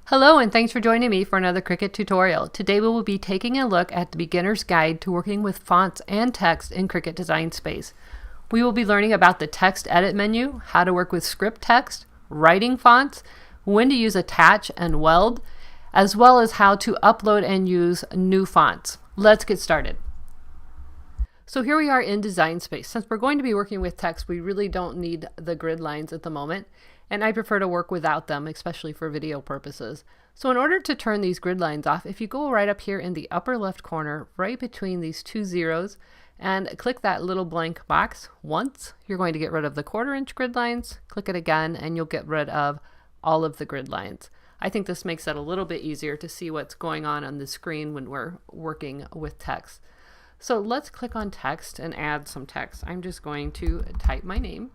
Hello and thanks for joining me for another Cricut tutorial. Today we will be taking a look at the beginner's guide to working with fonts and text in Cricut Design Space. We will be learning about the text edit menu, how to work with script text, writing fonts, when to use attach and weld, as well as how to upload and use new fonts. Let's get started. So here we are in Design Space. Since we're going to be working with text, we really don't need the grid lines at the moment. And I prefer to work without them, especially for video purposes. So in order to turn these grid lines off, if you go right up here in the upper left corner, right between these two zeros, and click that little blank box once, you're going to get rid of the 1/4 inch grid lines. Click it again, and you'll get rid of all of the grid lines. I think this makes it a little bit easier to see what's going on the screen when we're working with text. So let's click on text and add some text. I'm just going to type my name.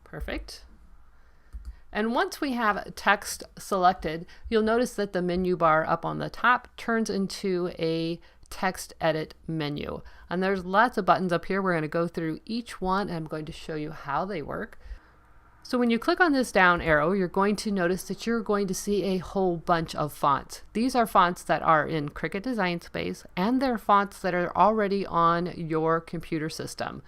Perfect. And once we have text selected, you'll notice that the menu bar up on the top turns into a text edit menu. And there's lots of buttons up here. We're going to go through each one and I'm going to show you how they work. So when you click on this down arrow, you're going to notice that you're going to see a whole bunch of fonts. These are fonts that are in Cricut Design Space, and they're fonts that are already on your computer system.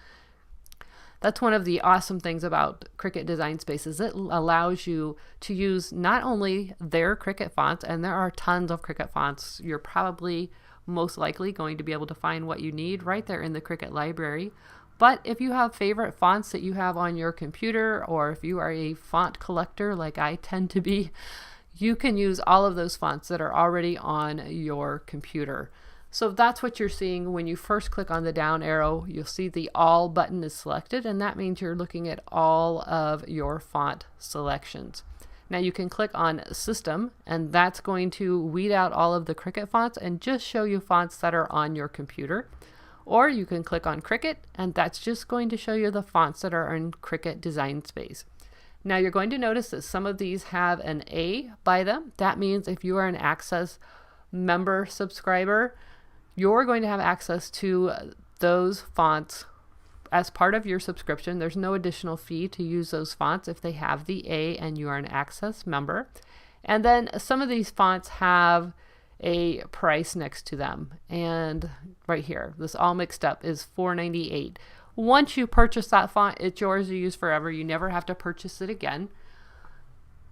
That's one of the awesome things about Cricut Design Space is it allows you to use not only their Cricut fonts, and there are tons of Cricut fonts. You're probably most likely going to be able to find what you need right there in the Cricut library. But if you have favorite fonts that you have on your computer, or if you are a font collector like I tend to be, you can use all of those fonts that are already on your computer. So that's what you're seeing when you first click on the down arrow. You'll see the all button is selected, and that means you're looking at all of your font selections. Now you can click on System, and that's going to weed out all of the Cricut fonts and just show you fonts that are on your computer. Or you can click on Cricut, and that's just going to show you the fonts that are in Cricut Design Space. Now you're going to notice that some of these have an A by them. That means if you are an Access member subscriber, you're going to have access to those fonts as part of your subscription. There's no additional fee to use those fonts if they have the A and you are an Access member. And then some of these fonts have a price next to them. And right here, this all mixed up is $4.98. Once you purchase that font, it's yours to use forever. You never have to purchase it again.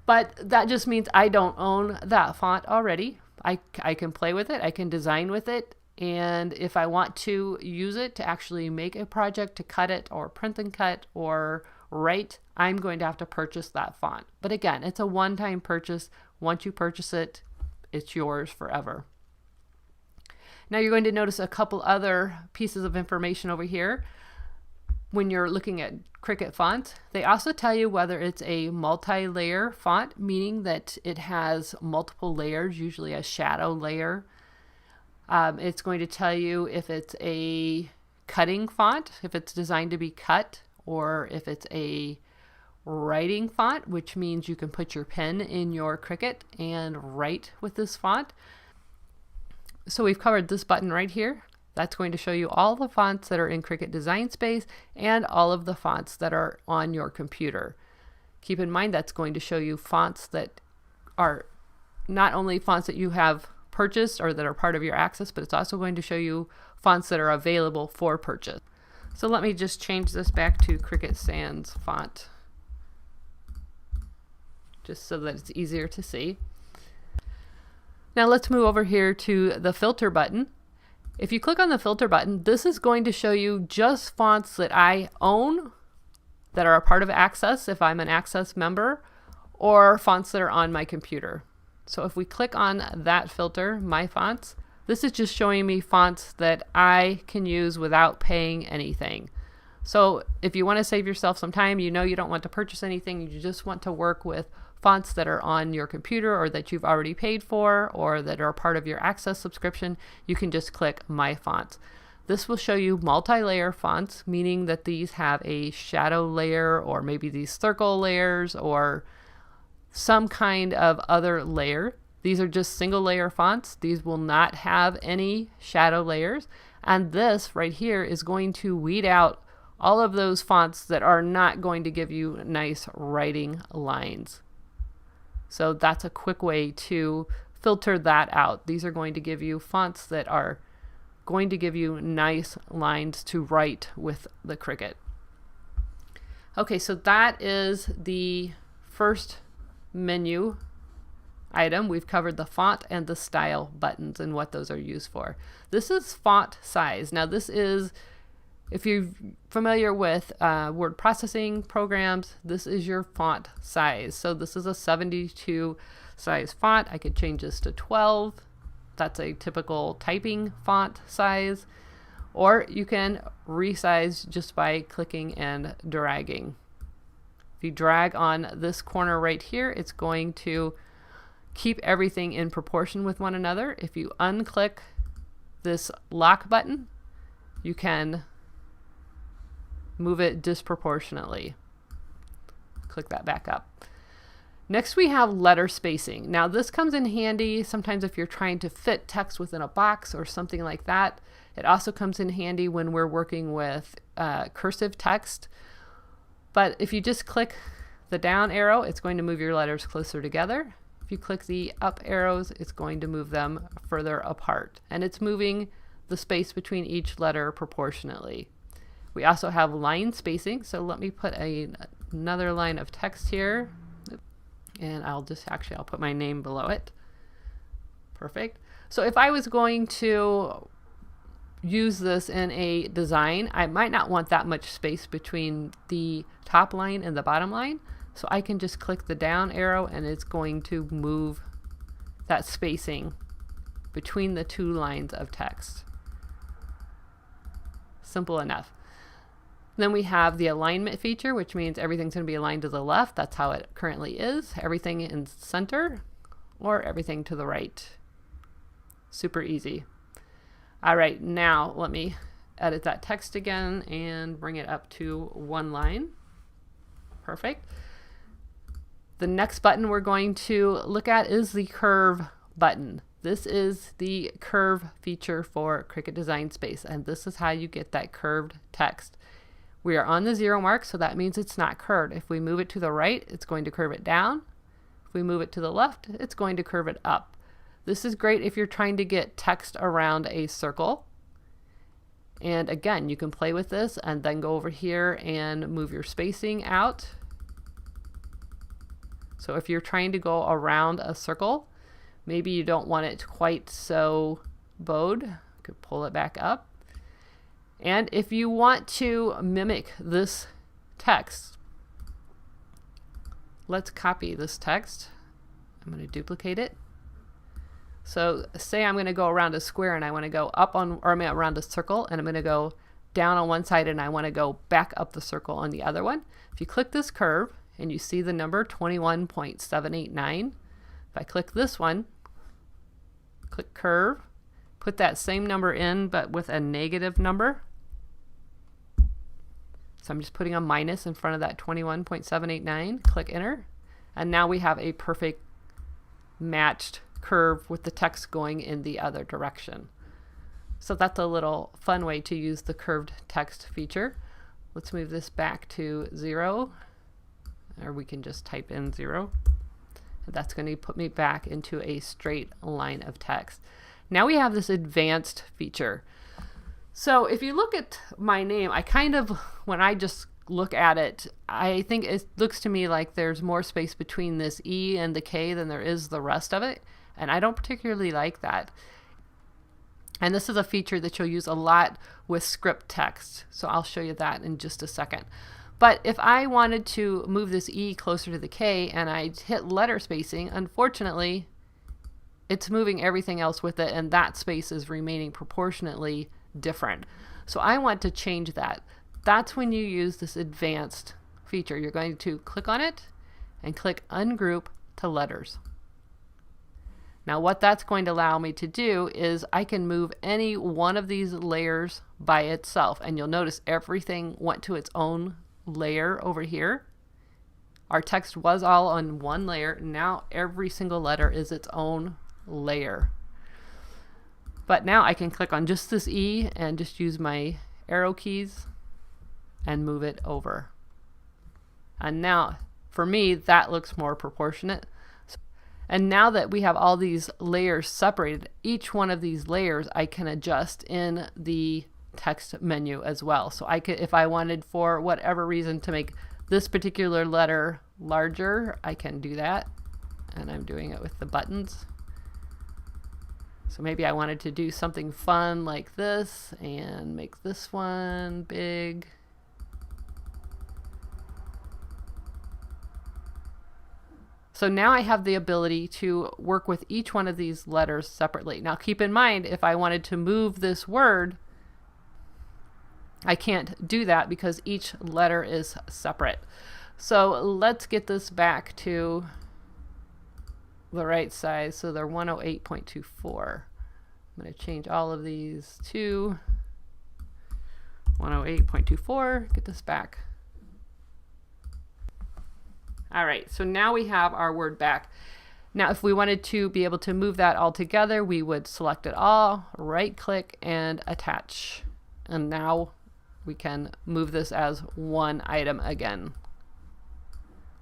But that just means I don't own that font already. I can play with it. I can design with it. And if I want to use it to actually make a project, to cut it or print and cut or write, I'm going to have to purchase that font. But again, it's a one-time purchase. Once you purchase it, it's yours forever. Now you're going to notice a couple other pieces of information over here. When you're looking at Cricut fonts, they also tell you whether it's a multi-layer font, meaning that it has multiple layers, usually a shadow layer. It's going to tell you if it's a cutting font, if it's designed to be cut, or if it's a writing font, which means you can put your pen in your Cricut and write with this font. So we've covered this button right here. That's going to show you all the fonts that are in Cricut Design Space and all of the fonts that are on your computer. Keep in mind that's going to show you fonts that are not only fonts that you have purchased or that are part of your access, but it's also going to show you fonts that are available for purchase. So let me just change this back to Cricut Sans font, just so that it's easier to see. Now let's move over here to the filter button. If you click on the filter button, this is going to show you just fonts that I own that are a part of Access if I'm an Access member, or fonts that are on my computer. So if we click on that filter, My Fonts, this is just showing me fonts that I can use without paying anything. So if you want to save yourself some time, you know you don't want to purchase anything, you just want to work with fonts that are on your computer or that you've already paid for or that are part of your Access subscription, you can just click My Fonts. This will show you multi-layer fonts, meaning that these have a shadow layer or maybe these circle layers or some kind of other layer. These are just single layer fonts. These will not have any shadow layers. And this right here is going to weed out all of those fonts that are not going to give you nice writing lines. So that's a quick way to filter that out. These are going to give you fonts that are going to give you nice lines to write with the Cricut. Okay, so that is the first menu item. We've covered the font and the style buttons and what those are used for. This is font size. Now this is, if you're familiar with word processing programs, this is your font size. So this is a 72 size font. I could change this to 12. That's a typical typing font size. Or you can resize just by clicking and dragging. If you drag on this corner right here, it's going to keep everything in proportion with one another. If you unclick this lock button, you can move it disproportionately. Click that back up. Next we have letter spacing. Now this comes in handy sometimes if you're trying to fit text within a box or something like that. It also comes in handy when we're working with cursive text. But if you just click the down arrow, it's going to move your letters closer together. If you click the up arrows, it's going to move them further apart. And it's moving the space between each letter proportionately. We also have line spacing. So let me put another line of text here. And I'll put my name below it. Perfect. So if I was going to use this in a design, I might not want that much space between the top line and the bottom line. So I can just click the down arrow and it's going to move that spacing between the two lines of text. Simple enough. Then we have the alignment feature, which means everything's going to be aligned to the left. That's how it currently is. Everything in center or everything to the right. Super easy. All right, now let me edit that text again and bring it up to one line. Perfect. The next button we're going to look at is the curve button. This is the curve feature for Cricut Design Space, and this is how you get that curved text. We are on the 0 mark, so that means it's not curved. If we move it to the right, it's going to curve it down. If we move it to the left, it's going to curve it up. This is great if you're trying to get text around a circle. And again, you can play with this and then go over here and move your spacing out. So if you're trying to go around a circle, maybe you don't want it quite so bowed, you could pull it back up. And if you want to mimic this text, let's copy this text. I'm going to duplicate it. So say I'm going to go around a square and I want to go up on, or I mean around a circle, and I'm going to go down on one side and I want to go back up the circle on the other one. If you click this curve and you see the number 21.789, if I click this one, click curve, put that same number in but with a negative number. So I'm just putting a minus in front of that 21.789, click enter, and now we have a perfect matched curve with the text going in the other direction. So that's a little fun way to use the curved text feature. Let's move this back to 0, or we can just type in 0. That's going to put me back into a straight line of text. Now we have this advanced feature. So if you look at my name, I kind of, when I just look at it, I think it looks to me like there's more space between this E and the K than there is the rest of it. And I don't particularly like that. And this is a feature that you'll use a lot with script text. So I'll show you that in just a second. But if I wanted to move this E closer to the K and I hit letter spacing, unfortunately, it's moving everything else with it, and that space is remaining proportionately different. So I want to change that. That's when you use this advanced feature. You're going to click on it and click ungroup to letters. Now what that's going to allow me to do is I can move any one of these layers by itself, and you'll notice everything went to its own layer over here. Our text was all on one layer. Now every single letter is its own layer. But now I can click on just this E and just use my arrow keys and move it over. And now, for me, that looks more proportionate. And now that we have all these layers separated, each one of these layers I can adjust in the text menu as well. So I could, if I wanted for whatever reason to make this particular letter larger, I can do that. And I'm doing it with the buttons. So maybe I wanted to do something fun like this and make this one big. So now I have the ability to work with each one of these letters separately. Now keep in mind, if I wanted to move this word, I can't do that because each letter is separate. So let's get this back to the right size. So they're 108.24. I'm going to change all of these to 108.24. Get this back. All right, so now we have our word back. Now, if we wanted to be able to move that all together, we would select it all, right click and attach. And now we can move this as one item again.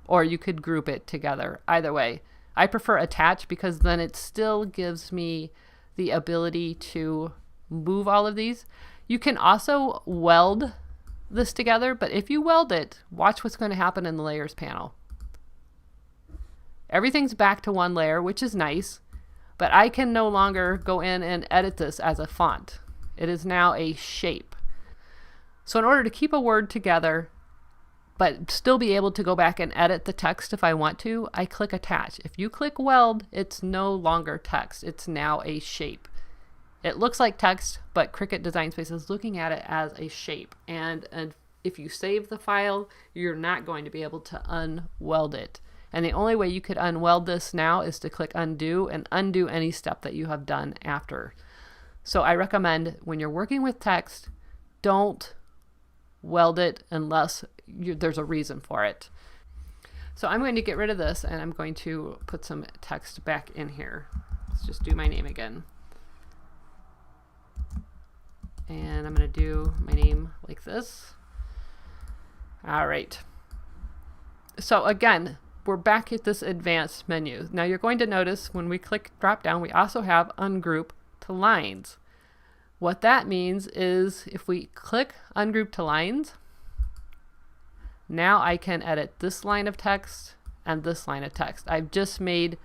Or you could group it together. Either way, I prefer attach because then it still gives me the ability to move all of these. You can also weld this together, but if you weld it, watch what's going to happen in the layers panel. Everything's back to one layer, which is nice, but I can no longer go in and edit this as a font. It is now a shape. So in order to keep a word together, but still be able to go back and edit the text if I want to, I click attach. If you click weld, it's no longer text. It's now a shape. It looks like text, but Cricut Design Space is looking at it as a shape. And if you save the file, you're not going to be able to unweld it. And the only way you could unweld this now is to click undo and undo any step that you have done after. So I recommend when you're working with text, don't weld it unless there's a reason for it. So I'm going to get rid of this and I'm going to put some text back in here. Let's just do my name again. And I'm going to do my name like this. All right. So again, we're back at this advanced menu. Now you're going to notice when we click drop down, we also have ungroup to lines. What that means is if we click ungroup to lines, now I can edit this line of text and this line of text. I've just made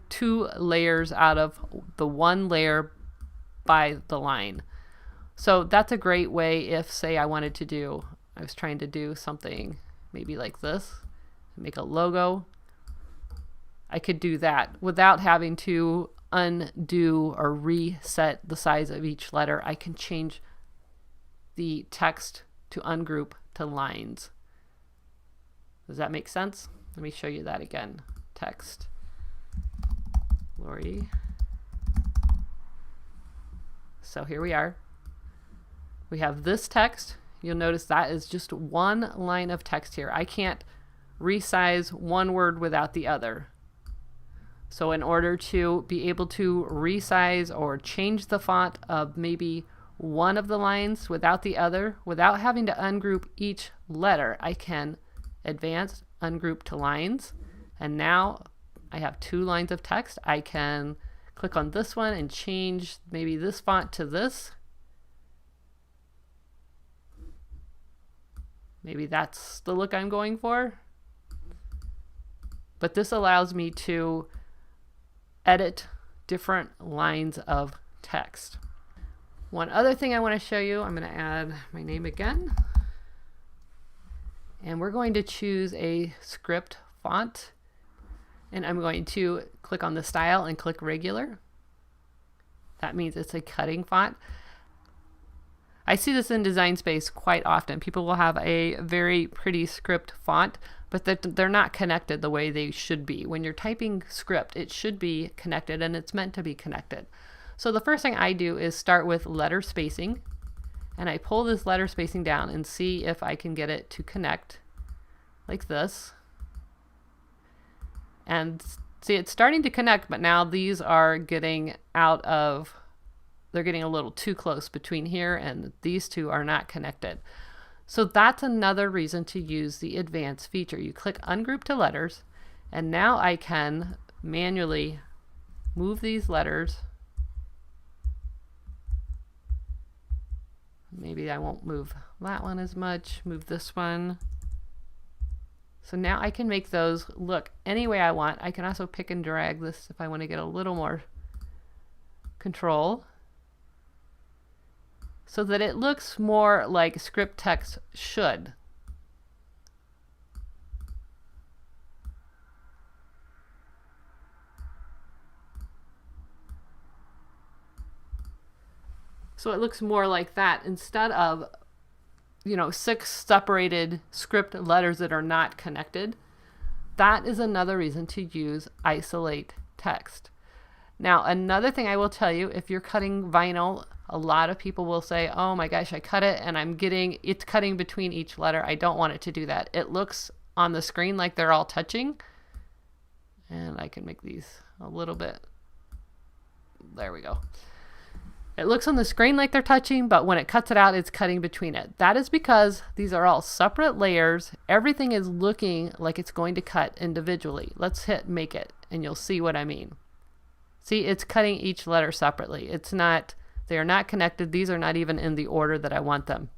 two layers out of the one layer by the line. So that's a great way if, say, I was trying to do something maybe like this, make a logo. I could do that without having to undo or reset the size of each letter. I can change the text to ungroup to lines. Does that make sense? Let me show you that again. Text. Lori. So here we are. We have this text. You'll notice that is just one line of text here. I can't resize one word without the other. So in order to be able to resize or change the font of maybe one of the lines without the other, without having to ungroup each letter, I can advance ungroup to lines. And now I have two lines of text. I can click on this one and change maybe this font to this. Maybe that's the look I'm going for. But this allows me to edit different lines of text. One other thing I want to show you, I'm going to add my name again. And we're going to choose a script font. And I'm going to click on the style and click regular. That means it's a cutting font. I see this in Design Space quite often. People will have a very pretty script font, but they're not connected the way they should be. When you're typing script, it should be connected, and it's meant to be connected. So the first thing I do is start with letter spacing, and I pull this letter spacing down and see if I can get it to connect like this. And see, it's starting to connect, but now these are getting they're getting a little too close between here, and these two are not connected. So that's another reason to use the advanced feature. You click ungroup to letters, and now I can manually move these letters. Maybe I won't move that one as much, move this one. So now I can make those look any way I want. I can also pick and drag this if I want to get a little more control, so that it looks more like script text should. So it looks more like that instead of, you know, 6 separated script letters that are not connected. That is another reason to use isolate text. Now, another thing I will tell you, if you're cutting vinyl, a lot of people will say, oh my gosh, I cut it and it's cutting between each letter. I don't want it to do that. It looks on the screen like they're all touching. And I can make these a little bit. There we go. It looks on the screen like they're touching, but when it cuts it out, it's cutting between it. That is because these are all separate layers. Everything is looking like it's going to cut individually. Let's hit make it, and you'll see what I mean. See, it's cutting each letter separately. They are not connected. These are not even in the order that I want them.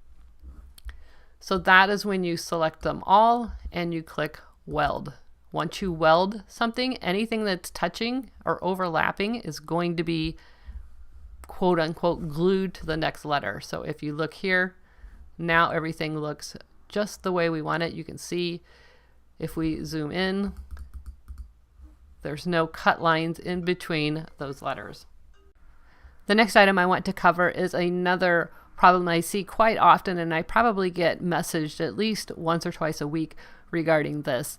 So that is when you select them all and you click weld. Once you weld something, anything that's touching or overlapping is going to be quote unquote glued to the next letter. So if you look here, now everything looks just the way we want it. You can see if we zoom in, there's no cut lines in between those letters. The next item I want to cover is another problem I see quite often, and I probably get messaged at least once or twice a week regarding this.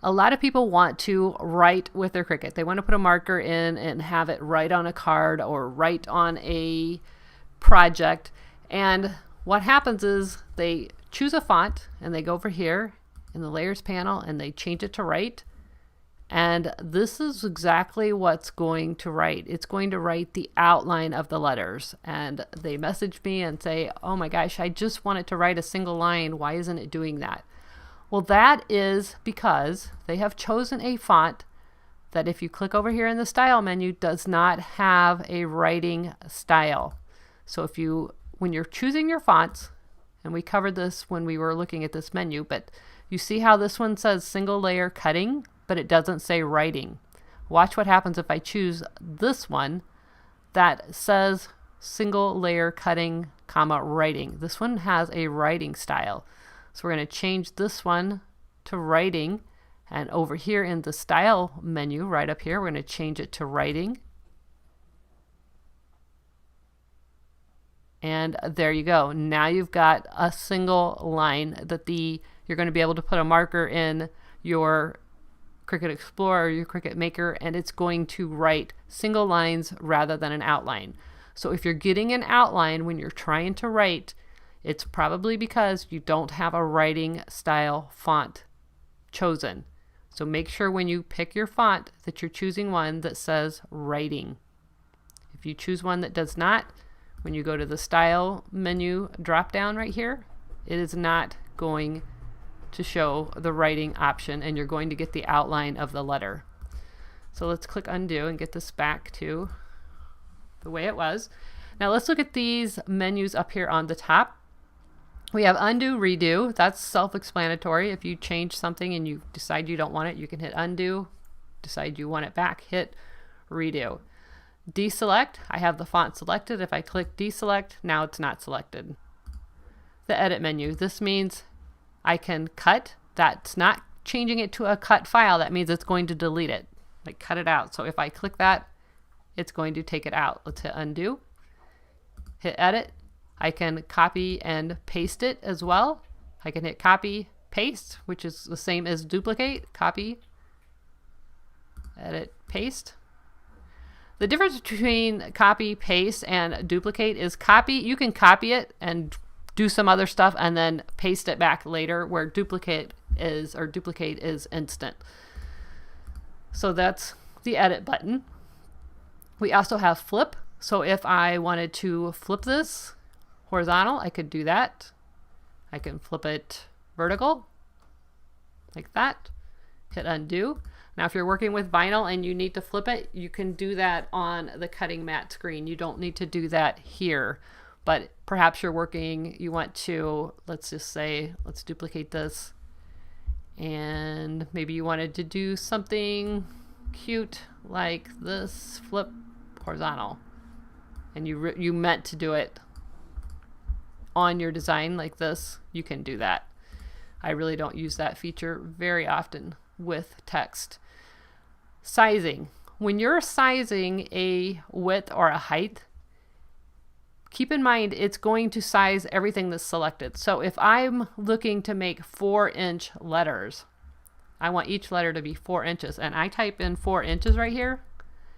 A lot of people want to write with their Cricut. They want to put a marker in and have it write on a card or write on a project. And what happens is they choose a font and they go over here in the layers panel and they change it to write. And this is exactly what's going to write. It's going to write the outline of the letters. And they message me and say, oh my gosh, I just want it to write a single line. Why isn't it doing that? Well, that is because they have chosen a font that, if you click over here in the style menu, does not have a writing style. So when you're choosing your fonts, and we covered this when we were looking at this menu, but you see how this one says single layer cutting, but it doesn't say writing. Watch what happens if I choose this one that says single layer cutting, comma, writing. This one has a writing style. So we're going to change this one to writing, and over here in the style menu right up here, we're going to change it to writing. And there you go. Now you've got a single line that you're going to be able to put a marker in your Cricut Explorer or your Cricut Maker, and it's going to write single lines rather than an outline. So if you're getting an outline when you're trying to write, it's probably because you don't have a writing style font chosen. So make sure when you pick your font that you're choosing one that says writing. If you choose one that does not, when you go to the style menu drop down right here, it is not going to show the writing option, and you're going to get the outline of the letter. So let's click undo and get this back to the way it was. Now let's look at these menus up here on the top. We have undo, redo. That's self-explanatory. If you change something and you decide you don't want it, you can hit undo. Decide you want it back, hit redo. Deselect, I have the font selected. If I click deselect, now it's not selected. The edit menu, this means I can cut. That's not changing it to a cut file. That means it's going to delete it, like cut it out. So if I click that, it's going to take it out. Let's hit undo, hit edit. I can copy and paste it as well. I can hit copy, paste, which is the same as duplicate. Copy, edit, paste. The difference between copy, paste, and duplicate is copy. You can copy it and do some other stuff and then paste it back later, where duplicate is instant. So that's the edit button. We also have flip. So if I wanted to flip this horizontal, I could do that. I can flip it vertical like that, hit undo. Now if you're working with vinyl and you need to flip it, you can do that on the cutting mat screen. You don't need to do that here, but perhaps you're working, you want to, let's just say, let's duplicate this, and maybe you wanted to do something cute like this, flip horizontal, and you meant to do it on your design like this, you can do that. I really don't use that feature very often with text. Sizing. When you're sizing a width or a height, keep in mind it's going to size everything that's selected. So if I'm looking to make 4-inch letters, I want each letter to be 4 inches, and I type in 4 inches right here,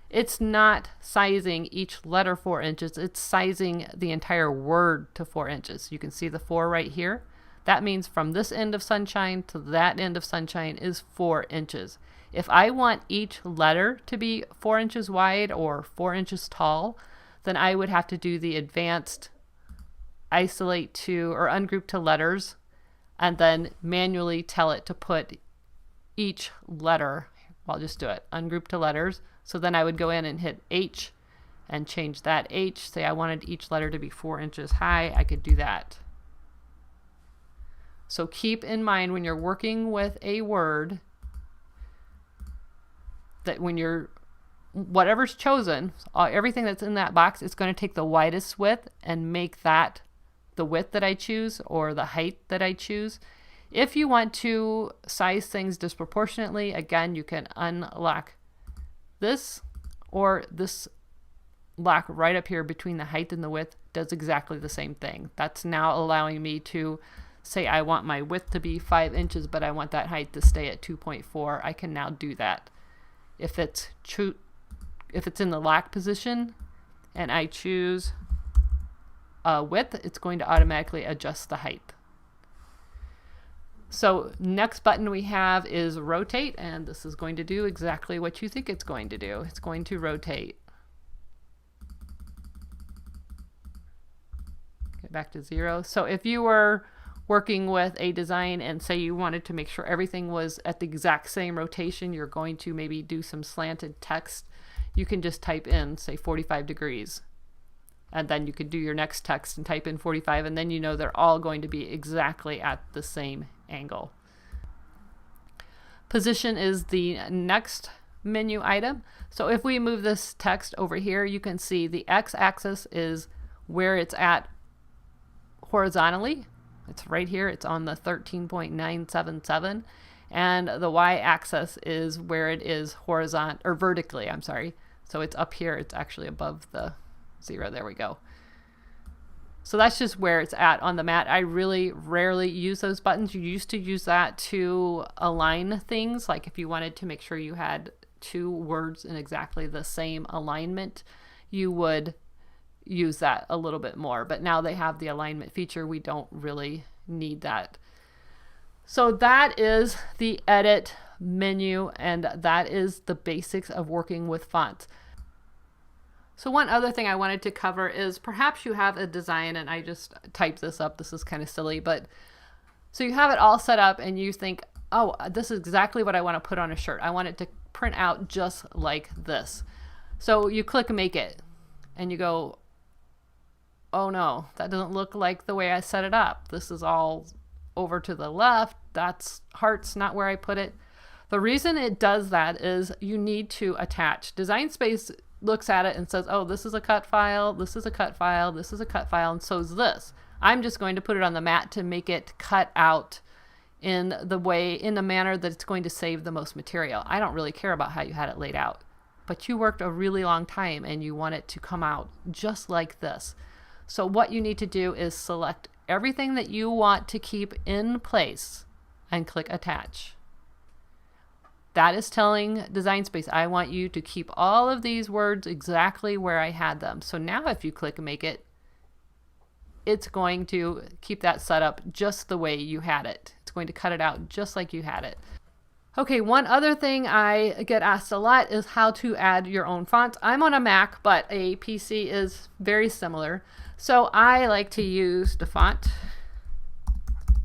it's not sizing each letter 4 inches, it's sizing the entire word to 4 inches. You can see the 4 right here. That means from this end of sunshine to that end of sunshine is 4 inches. If I want each letter to be 4 inches wide or 4 inches tall, then I would have to do the advanced isolate to or ungroup to letters and then manually tell it to put each letter, I'll just do it, ungroup to letters. So then I would go in and hit H and change that H. Say I wanted each letter to be 4 inches high, I could do that. So keep in mind when you're working with a word that when you're, whatever's chosen, everything that's in that box, it's going to take the widest width and make that the width that I choose or the height that I choose. If you want to size things disproportionately, again, you can unlock this, or this lock right up here between the height and the width does exactly the same thing. That's now allowing me to say I want my width to be 5 inches, but I want that height to stay at 2.4. I can now do that. If it's in the lock position and I choose a width, it's going to automatically adjust the height. So next button we have is rotate, and this is going to do exactly what you think it's going to do. It's going to rotate. Get back to 0. So if you were working with a design and say you wanted to make sure everything was at the exact same rotation, you're going to maybe do some slanted text, you can just type in, say, 45 degrees. And then you could do your next text and type in 45, and then you know they're all going to be exactly at the same angle. Position is the next menu item. So if we move this text over here, you can see the x-axis is where it's at horizontally. It's right here. It's on the 13.977. And the y-axis is where it is horizontal or vertically, I'm sorry. So it's up here. It's actually above the 0. There we go. So that's just where it's at on the mat. I really rarely use those buttons. You used to use that to align things. Like if you wanted to make sure you had two words in exactly the same alignment, you would use that a little bit more. But now they have the alignment feature. We don't really need that. So that is the edit menu, and that is the basics of working with fonts. So one other thing I wanted to cover is perhaps you have a design, and I just typed this up. This is kind of silly, but so you have it all set up and you think, oh, this is exactly what I want to put on a shirt. I want it to print out just like this. So you click make it and you go, oh no, that doesn't look like the way I set it up. This is all over to the left. That's heart's not where I put it. The reason it does that is you need to attach. Design Space looks at it and says, oh, this is a cut file, this is a cut file, this is a cut file, and so is this. I'm just going to put it on the mat to make it cut out in the manner that it's going to save the most material. I don't really care about how you had it laid out, but you worked a really long time and you want it to come out just like this. So what you need to do is select everything that you want to keep in place and click attach. That is telling Design Space, I want you to keep all of these words exactly where I had them. So now if you click make it, it's going to keep that set up just the way you had it. It's going to cut it out just like you had it. Okay, one other thing I get asked a lot is how to add your own fonts. I'm on a Mac, but a PC is very similar. So I like to use the font.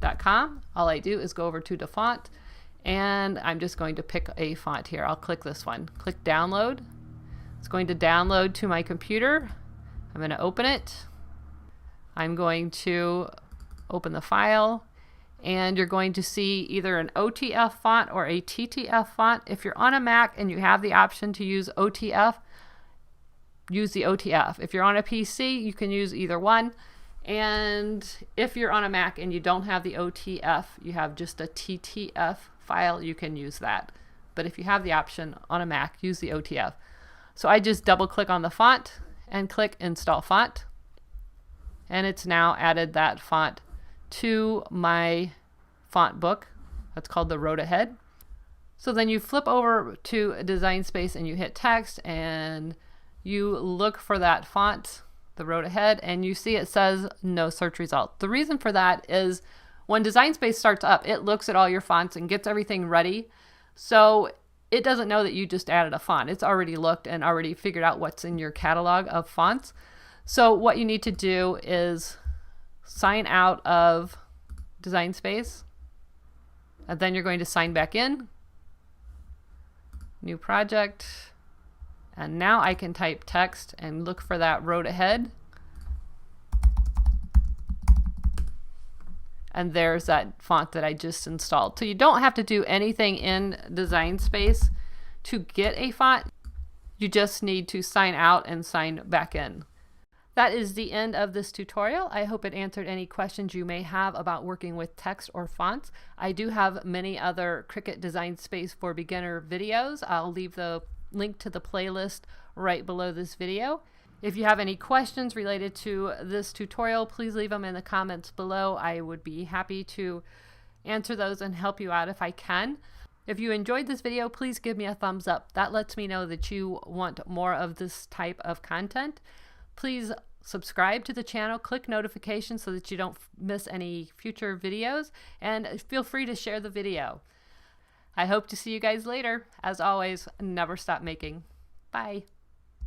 Cricut.com. All I do is go over to the font, and I'm just going to pick a font here. I'll click this one. Click download. It's going to download to my computer. I'm going to open it. I'm going to open the file, and you're going to see either an OTF font or a TTF font. If you're on a Mac and you have the option to use OTF, use the OTF. If you're on a PC, you can use either one. And if you're on a Mac and you don't have the OTF, you have just a TTF file, you can use that. But if you have the option on a Mac, use the OTF. So I just double click on the font and click install font. And it's now added that font to my font book. That's called the road ahead. So then you flip over to Design Space and you hit text and you look for that font, the road ahead, and you see it says no search result. The reason for that is when Design Space starts up, it looks at all your fonts and gets everything ready. So it doesn't know that you just added a font. It's already looked and already figured out what's in your catalog of fonts. So what you need to do is sign out of Design Space, and then you're going to sign back in, new project, and now I can type text and look for that road ahead. And there's that font that I just installed. So you don't have to do anything in Design Space to get a font. You just need to sign out and sign back in. That is the end of this tutorial. I hope it answered any questions you may have about working with text or fonts. I do have many other Cricut Design Space for Beginner videos. I'll leave the link to the playlist right below this video. If you have any questions related to this tutorial, please leave them in the comments below. I would be happy to answer those and help you out if I can. If you enjoyed this video, please give me a thumbs up. That lets me know that you want more of this type of content. Please subscribe to the channel, click notifications so that you don't miss any future videos, and feel free to share the video. I hope to see you guys later. As always, never stop making. Bye.